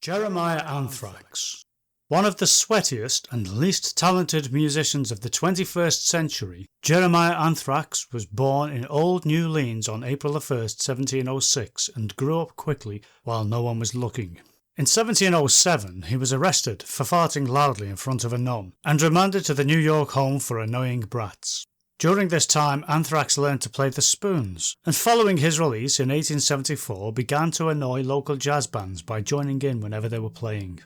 Jeramiah Anthrax. One of the sweatiest and least talented musicians of the 21st century, Jeramiah Anthrax was born in Old New Orleans on April 1st, 1706 and grew up quickly while no one was looking. In 1707 he was arrested for farting loudly in front of a nun and remanded to the New York home for annoying brats. During this time Anthrax learned to play the spoons, and following his release in 1874 began to annoy local jazz bands by joining in whenever they were playing.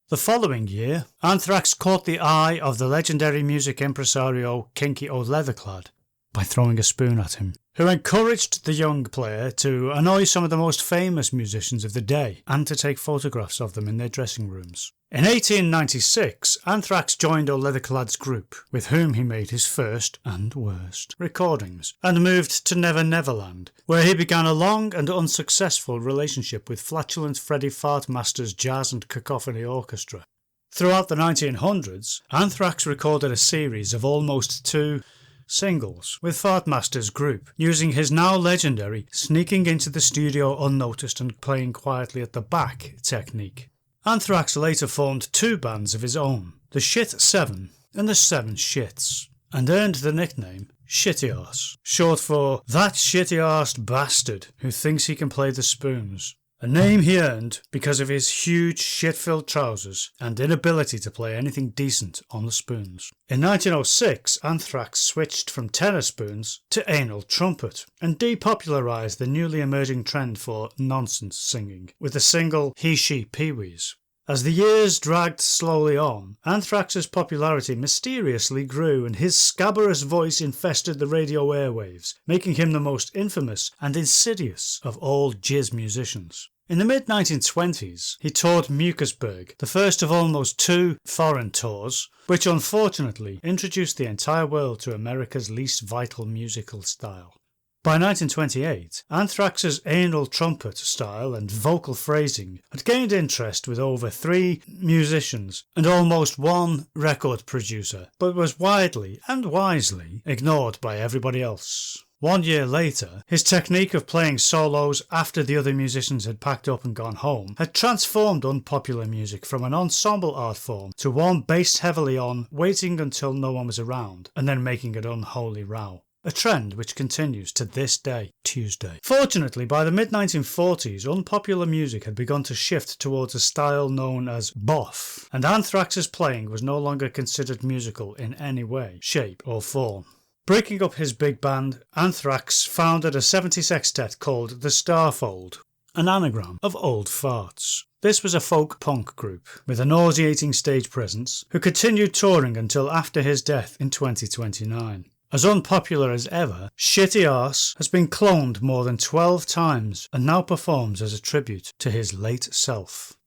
The following year, Anthrax caught the eye of the legendary music impresario Kinky Old Leatherclad by throwing a spoon at him, who encouraged the young player to annoy some of the most famous musicians of the day and to take photographs of them in their dressing rooms. In 1896, Anthrax joined Old Leatherclad's group, with whom he made his first and worst recordings, and moved to Never Never Land, where he began a long and unsuccessful relationship with flatulent Freddie Fartmaster's Jazz and Cacophony Orchestra. Throughout the 1900s, Anthrax recorded a series of almost 2 singles with Fartmaster's group, using his now legendary sneaking into the studio unnoticed and playing quietly at the back technique. Anthrax later formed 2 bands of his own, the Shit 7 and the 7 Shits, and earned the nickname Shitty Arse, short for that shitty-arsed bastard who thinks he can play the spoons, a name he earned because of his huge shit-filled trousers and inability to play anything decent on the spoons. In 1906, Anthrax switched from tenor spoons to anal trumpet and depopularised the newly emerging trend for nonsense singing with the single He She Pee-wees. As the years dragged slowly on, Anthrax's popularity mysteriously grew and his scabrous voice infested the radio airwaves, making him the most infamous and insidious of all jizz musicians. In the mid-1920s, he toured Mukersburg, the first of almost 2 foreign tours, which unfortunately introduced the entire world to America's least vital musical style. By 1928, Anthrax's anal trumpet style and vocal phrasing had gained interest with over 3 musicians and almost 1 record producer, but was widely and wisely ignored by everybody else. 1 year later, his technique of playing solos after the other musicians had packed up and gone home had transformed unpopular music from an ensemble art form to one based heavily on waiting until no one was around and then making an unholy row. A trend which continues to this day, Tuesday. Fortunately, by the mid-1940s, unpopular music had begun to shift towards a style known as boff, and Anthrax's playing was no longer considered musical in any way, shape or form. Breaking up his big band, Anthrax founded a 70 sextet called the Starfold, an anagram of old farts. This was a folk punk group with a nauseating stage presence who continued touring until after his death in 2029. As unpopular as ever, Shitty Arse has been cloned more than 12 times and now performs as a tribute to his late self.